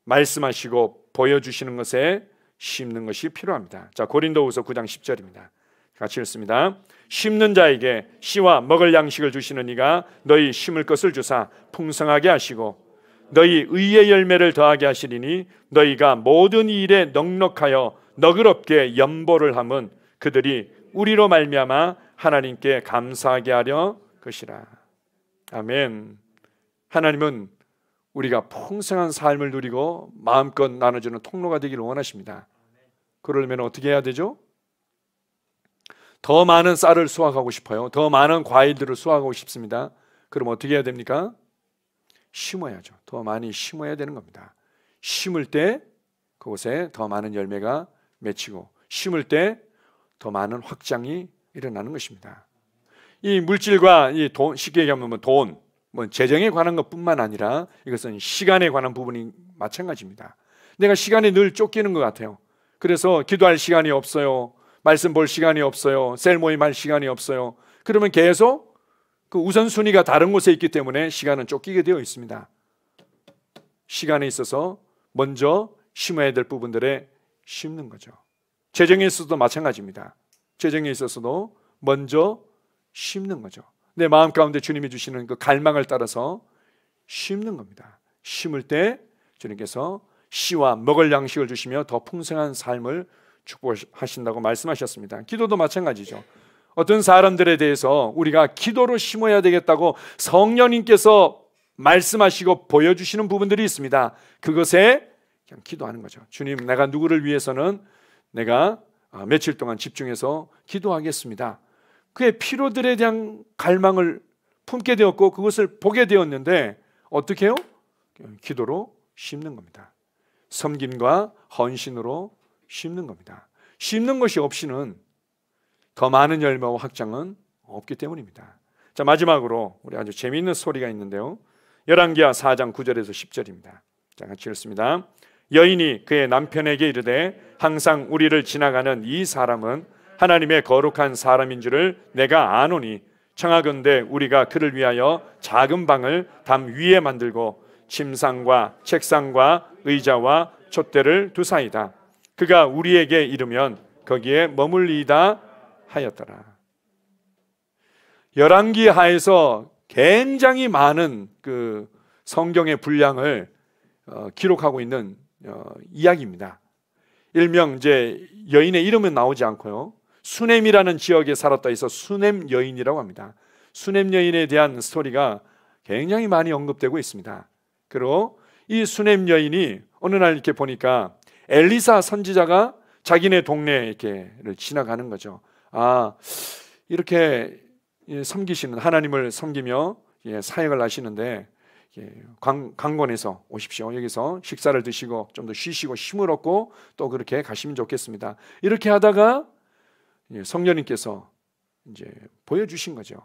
말씀하시고 보여주시는 것에 심는 것이 필요합니다. 자, 고린도후서 9장 10절입니다. 같이 읽습니다. 심는 자에게 씨와 먹을 양식을 주시는 이가 너희 심을 것을 주사 풍성하게 하시고 너희 의의 열매를 더하게 하시리니 너희가 모든 일에 넉넉하여 너그럽게 연보를 함은 그들이 우리로 말미암아 하나님께 감사하게 하려 것이라. 아멘. 하나님은 우리가 풍성한 삶을 누리고 마음껏 나눠주는 통로가 되기를 원하십니다. 그러려면 어떻게 해야 되죠? 더 많은 쌀을 수확하고 싶어요. 더 많은 과일들을 수확하고 싶습니다. 그럼 어떻게 해야 됩니까? 심어야죠. 더 많이 심어야 되는 겁니다. 심을 때 그곳에 더 많은 열매가 맺히고 심을 때 더 많은 확장이 일어나는 것입니다. 이 물질과 이 돈, 쉽게 얘기하면 돈, 재정에 관한 것뿐만 아니라 이것은 시간에 관한 부분이 마찬가지입니다. 내가 시간에 늘 쫓기는 것 같아요. 그래서 기도할 시간이 없어요. 말씀 볼 시간이 없어요. 셀 모임 할 시간이 없어요. 그러면 계속 그 우선순위가 다른 곳에 있기 때문에 시간은 쫓기게 되어 있습니다. 시간에 있어서 먼저 심어야 될 부분들에 심는 거죠. 재정에 있어서도 마찬가지입니다. 재정에 있어서도 먼저 심는 거죠. 내 마음 가운데 주님이 주시는 그 갈망을 따라서 심는 겁니다. 심을 때 주님께서 씨와 먹을 양식을 주시며 더 풍성한 삶을 축복하신다고 말씀하셨습니다. 기도도 마찬가지죠. 어떤 사람들에 대해서 우리가 기도로 심어야 되겠다고 성령님께서 말씀하시고 보여주시는 부분들이 있습니다. 그것에 그냥 기도하는 거죠. 주님, 내가 누구를 위해서는 내가 며칠 동안 집중해서 기도하겠습니다. 그의 필요들에 대한 갈망을 품게 되었고 그것을 보게 되었는데 어떻게 해요? 기도로 심는 겁니다. 섬김과 헌신으로 심는 겁니다. 심는 것이 없이는 더 많은 열매와 확장은 없기 때문입니다. 자, 마지막으로 우리 아주 재미있는 스토리가 있는데요. 열왕기하 4장 9절에서 10절입니다. 자, 같이 읽습니다. 여인이 그의 남편에게 이르되 항상 우리를 지나가는 이 사람은 하나님의 거룩한 사람인 줄을 내가 아노니 청하건대 우리가 그를 위하여 작은 방을 담 위에 만들고 침상과 책상과 의자와 촛대를 두사이다. 그가 우리에게 이르면 거기에 머물리이다 하였더라. 열왕기하에서 굉장히 많은 그 성경의 분량을 기록하고 있는 이야기입니다. 일명 이제 여인의 이름은 나오지 않고요. 수넴이라는 지역에 살았다 해서 수넴 여인이라고 합니다. 수넴 여인에 대한 스토리가 굉장히 많이 언급되고 있습니다. 그리고 이 수넴 여인이 어느 날 이렇게 보니까 엘리사 선지자가 자기네 동네에 이렇게를 지나가는 거죠. 아, 이렇게 섬기시는 하나님을 섬기며 사역을 하시는데 강권에서 오십시오. 여기서 식사를 드시고 좀 더 쉬시고 힘을 얻고 또 그렇게 가시면 좋겠습니다. 이렇게 하다가 성령님께서 이제 보여주신 거죠.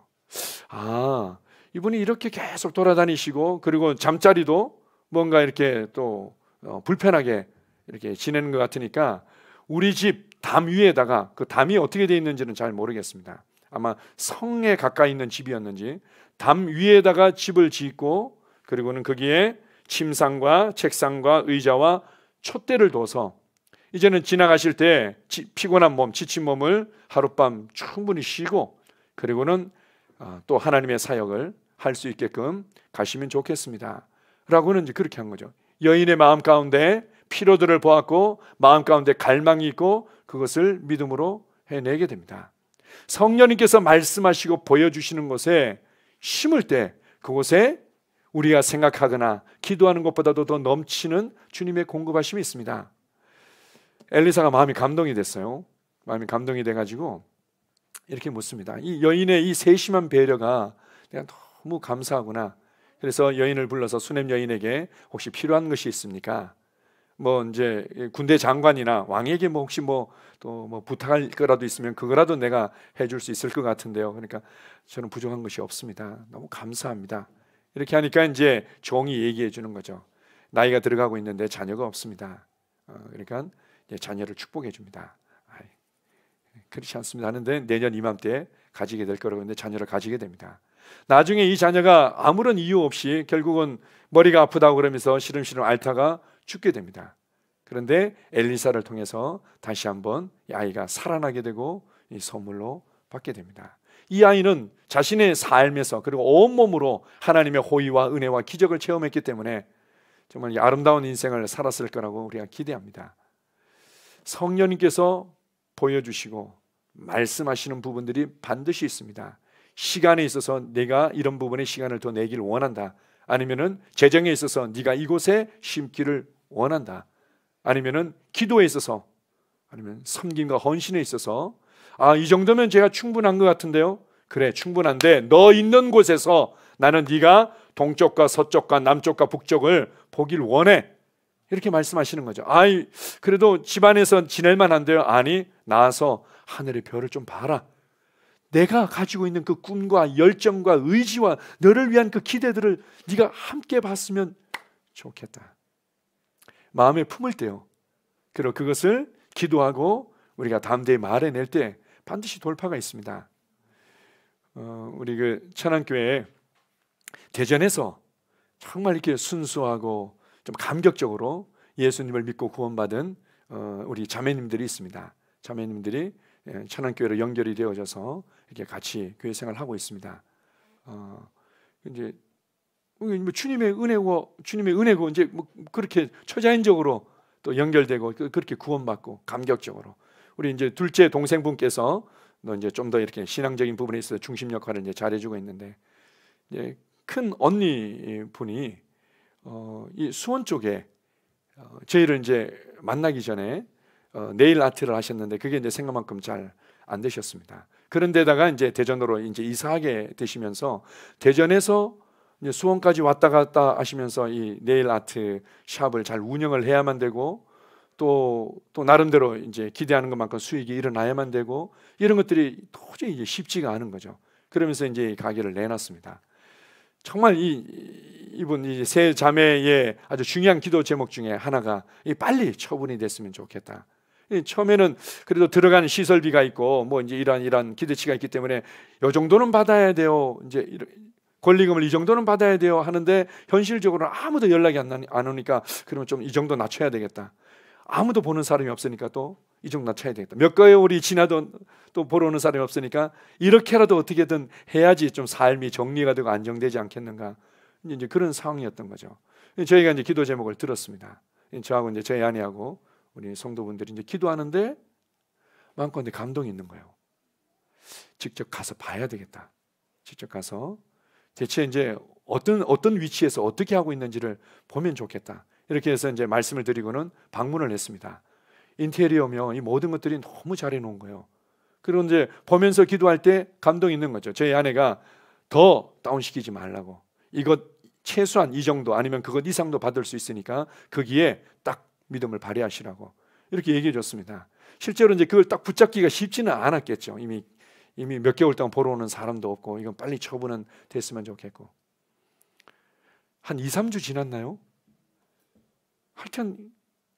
아, 이분이 이렇게 계속 돌아다니시고 그리고 잠자리도 뭔가 이렇게 또 불편하게 이렇게 지내는 것 같으니까 우리 집 담 위에다가, 그 담이 어떻게 되어 있는지는 잘 모르겠습니다. 아마 성에 가까이 있는 집이었는지 담 위에다가 집을 짓고 그리고는 거기에 침상과 책상과 의자와 촛대를 둬서 이제는 지나가실 때 피곤한 몸, 지친 몸을 하룻밤 충분히 쉬고 그리고는 또 하나님의 사역을 할 수 있게끔 가시면 좋겠습니다 라고는 이제 그렇게 한 거죠. 여인의 마음 가운데 피로들을 보았고 마음 가운데 갈망이 있고 그것을 믿음으로 해내게 됩니다. 성령님께서 말씀하시고 보여주시는 것에 심을 때 그곳에 우리가 생각하거나 기도하는 것보다도 더 넘치는 주님의 공급하심이 있습니다. 엘리사가 마음이 감동이 됐어요. 마음이 감동이 돼가지고 이렇게 묻습니다. 이 여인의 이 세심한 배려가 내가 너무 감사하구나. 그래서 여인을 불러서 수넴 여인에게 혹시 필요한 것이 있습니까? 뭐 이제 군대 장관이나 왕에게 뭐 혹시 뭐 또 뭐 부탁할 거라도 있으면 그거라도 내가 해줄 수 있을 것 같은데요. 그러니까 저는 부족한 것이 없습니다. 너무 감사합니다. 이렇게 하니까 이제 종이 얘기해 주는 거죠. 나이가 들어가고 있는데 자녀가 없습니다. 그러니까 자녀를 축복해 줍니다. 그렇지 않습니다 하는데 내년 이맘때 가지게 될 거라고 했는데 자녀를 가지게 됩니다. 나중에 이 자녀가 아무런 이유 없이 결국은 머리가 아프다고 그러면서 시름시름 앓다가 죽게 됩니다. 그런데 엘리사를 통해서 다시 한번 이 아이가 살아나게 되고 이 선물로 받게 됩니다. 이 아이는 자신의 삶에서 그리고 온몸으로 하나님의 호의와 은혜와 기적을 체험했기 때문에 정말 아름다운 인생을 살았을 거라고 우리가 기대합니다. 성령님께서 보여주시고 말씀하시는 부분들이 반드시 있습니다. 시간에 있어서 내가 이런 부분에 시간을 더 내기를 원한다. 아니면은 재정에 있어서 네가 이곳에 심기를 원한다. 아니면은 기도에 있어서, 아니면 섬김과 헌신에 있어서 이 정도면 제가 충분한 것 같은데요. 그래, 충분한데 너 있는 곳에서 나는 네가 동쪽과 서쪽과 남쪽과 북쪽을 보길 원해. 이렇게 말씀하시는 거죠. 그래도 집안에서 지낼 만한데요. 아니, 나와서 하늘의 별을 좀 봐라. 내가 가지고 있는 그 꿈과 열정과 의지와 너를 위한 그 기대들을 네가 함께 봤으면 좋겠다. 마음에 품을 때요. 그리고 그것을 기도하고 우리가 담대히 말해낼 때 반드시 돌파가 있습니다. 우리 그 천안교회 대전에서 정말 이렇게 순수하고 좀 감격적으로 예수님을 믿고 구원받은 우리 자매님들이 있습니다. 자매님들이 천안교회로 연결이 되어져서 이렇게 같이 교회 생활을 하고 있습니다. 이제 주님의 은혜고 이제 그렇게 초자연적으로 또 연결되고 그렇게 구원받고 감격적으로 우리 이제 둘째 동생분께서 이제 좀 더 이렇게 신앙적인 부분에 있어서 중심 역할을 이제 잘해주고 있는데 이제 큰 언니 분이 이 수원 쪽에 저희를 이제 만나기 전에 네일 아트를 하셨는데 그게 이제 생각만큼 잘 안 되셨습니다. 그런데다가 이제 대전으로 이제 이사하게 되시면서 대전에서 이제 수원까지 왔다 갔다 하시면서 이 네일 아트 샵을 잘 운영을 해야만 되고 또 나름대로 이제 기대하는 것만큼 수익이 일어나야만 되고 이런 것들이 도저히 이제 쉽지가 않은 거죠. 그러면서 이제 이 가게를 내놨습니다. 정말 이분 이 세 자매의 아주 중요한 기도 제목 중에 하나가 빨리 처분이 됐으면 좋겠다. 처음에는 그래도 들어가는 시설비가 있고 뭐 이제 이러한 기대치가 있기 때문에 이 정도는 받아야 돼요. 이제 권리금을 이 정도는 받아야 돼요 하는데 현실적으로 아무도 연락이 안 오니까 그러면 좀 이 정도 낮춰야 되겠다. 아무도 보는 사람이 없으니까 또 이 정도 낮춰야 되겠다. 몇 개월이 지나도 또 보러 오는 사람이 없으니까 이렇게라도 어떻게든 해야지 좀 삶이 정리가 되고 안정되지 않겠는가. 이제 그런 상황이었던 거죠. 저희가 이제 기도 제목을 들었습니다. 저하고 이제 저희 아내하고 우리 성도분들이 이제 기도하는데 마음껏 감동이 있는 거예요. 직접 가서 봐야 되겠다. 직접 가서 대체 이제 어떤 위치에서 어떻게 하고 있는지를 보면 좋겠다. 이렇게 해서 이제 말씀을 드리고는 방문을 했습니다. 인테리어며 이 모든 것들이 너무 잘 해놓은 거예요. 그리고 이제 보면서 기도할 때 감동이 있는 거죠. 저희 아내가 더 다운시키지 말라고. 이것 최소한 이 정도 아니면 그것 이상도 받을 수 있으니까 거기에 딱 믿음을 발휘하시라고 이렇게 얘기해 줬습니다. 실제로 이제 그걸 딱 붙잡기가 쉽지는 않았겠죠. 이미 몇 개월 동안 보러 오는 사람도 없고 이건 빨리 처분은 됐으면 좋겠고 한 2, 3주 지났나요? 하여튼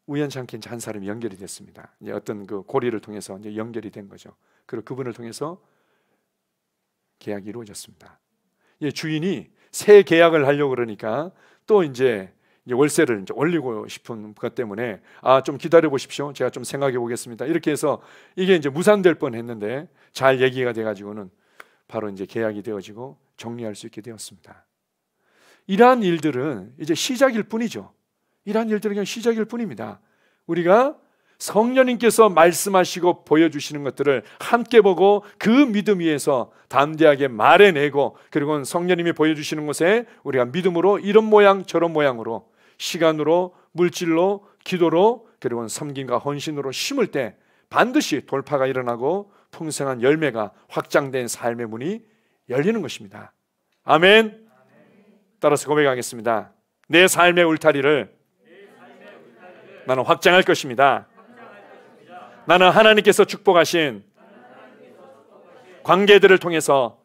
우연찮게 이제 한 사람이 연결이 됐습니다. 이제 어떤 그 고리를 통해서 이제 연결이 된 거죠. 그리고 그분을 통해서 계약이 이루어졌습니다. 주인이 새 계약을 하려고 그러니까 또 이제 월세를 이제 올리고 싶은 것 때문에 좀 기다려 보십시오. 제가 좀 생각해 보겠습니다. 이렇게 해서 이게 이제 무산될 뻔했는데 잘 얘기가 돼가지고는 바로 이제 계약이 되어지고 정리할 수 있게 되었습니다. 이러한 일들은 이제 시작일 뿐이죠. 이러한 일들은 그냥 시작일 뿐입니다. 우리가 성령님께서 말씀하시고 보여주시는 것들을 함께 보고 그 믿음 위에서 담대하게 말해내고 그리고 성령님이 보여주시는 곳에 우리가 믿음으로 이런 모양 저런 모양으로 시간으로 물질로 기도로 그리고 섬김과 헌신으로 심을 때 반드시 돌파가 일어나고 풍성한 열매가 확장된 삶의 문이 열리는 것입니다. 아멘. 따라서 고백하겠습니다. 내 삶의 울타리를 나는 확장할 것입니다. 나는 하나님께서 축복하신 관계들을 통해서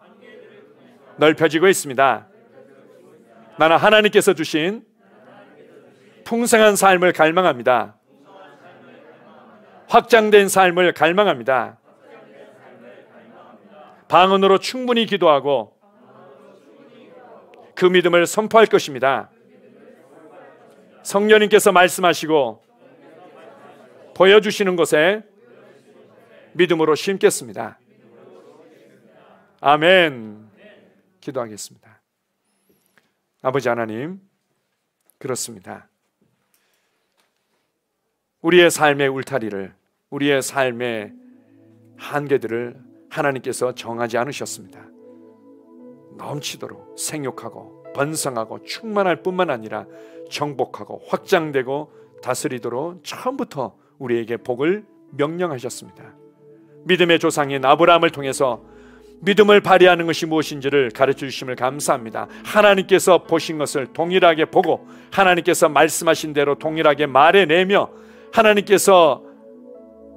넓혀지고 있습니다. 나는 하나님께서 주신 풍성한 삶을 갈망합니다. 확장된 삶을 갈망합니다. 방언으로 충분히 기도하고 그 믿음을 선포할 것입니다. 성령님께서 말씀하시고 보여주시는 곳에 믿음으로 심겠습니다. 아멘. 기도하겠습니다. 아버지 하나님, 그렇습니다. 우리의 삶의 울타리를, 우리의 삶의 한계들을 하나님께서 정하지 않으셨습니다. 넘치도록 생육하고 번성하고 충만할 뿐만 아니라 정복하고 확장되고 다스리도록 처음부터 우리에게 복을 명령하셨습니다. 믿음의 조상인 아브라함을 통해서 믿음을 발휘하는 것이 무엇인지를 가르쳐 주심을 감사합니다. 하나님께서 보신 것을 동일하게 보고 하나님께서 말씀하신 대로 동일하게 말해내며 하나님께서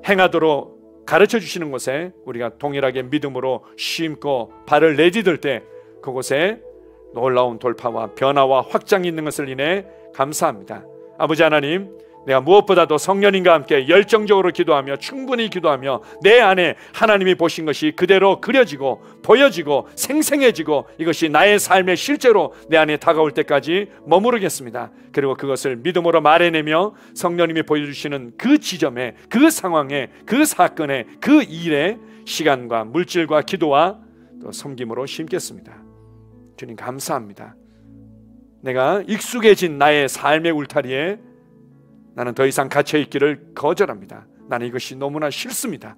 행하도록 가르쳐 주시는 곳에 우리가 동일하게 믿음으로 심고 발을 내디딜 때 그곳에 놀라운 돌파와 변화와 확장이 있는 것을 인해 감사합니다. 아버지 하나님, 내가 무엇보다도 성령님과 함께 열정적으로 기도하며 충분히 기도하며 내 안에 하나님이 보신 것이 그대로 그려지고 보여지고 생생해지고 이것이 나의 삶의 실제로 내 안에 다가올 때까지 머무르겠습니다. 그리고 그것을 믿음으로 말해내며 성령님이 보여주시는 그 지점에, 그 상황에, 그 사건에, 그 일에 시간과 물질과 기도와 또 섬김으로 심겠습니다. 주님 감사합니다. 내가 익숙해진 나의 삶의 울타리에 나는 더 이상 갇혀있기를 거절합니다. 나는 이것이 너무나 싫습니다.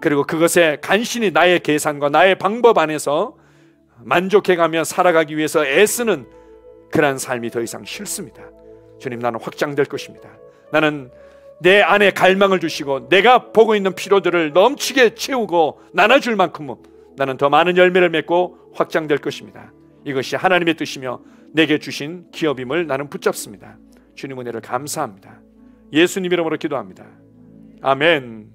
그리고 그것에 간신히 나의 계산과 나의 방법 안에서 만족해가며 살아가기 위해서 애쓰는 그러한 삶이 더 이상 싫습니다. 주님, 나는 확장될 것입니다. 나는 내 안에 갈망을 주시고 내가 보고 있는 필요들을 넘치게 채우고 나눠줄 만큼 나는 더 많은 열매를 맺고 확장될 것입니다. 이것이 하나님의 뜻이며 내게 주신 기업임을 나는 붙잡습니다. 주님 은혜를 감사합니다. 예수님 이름으로 기도합니다. 아멘.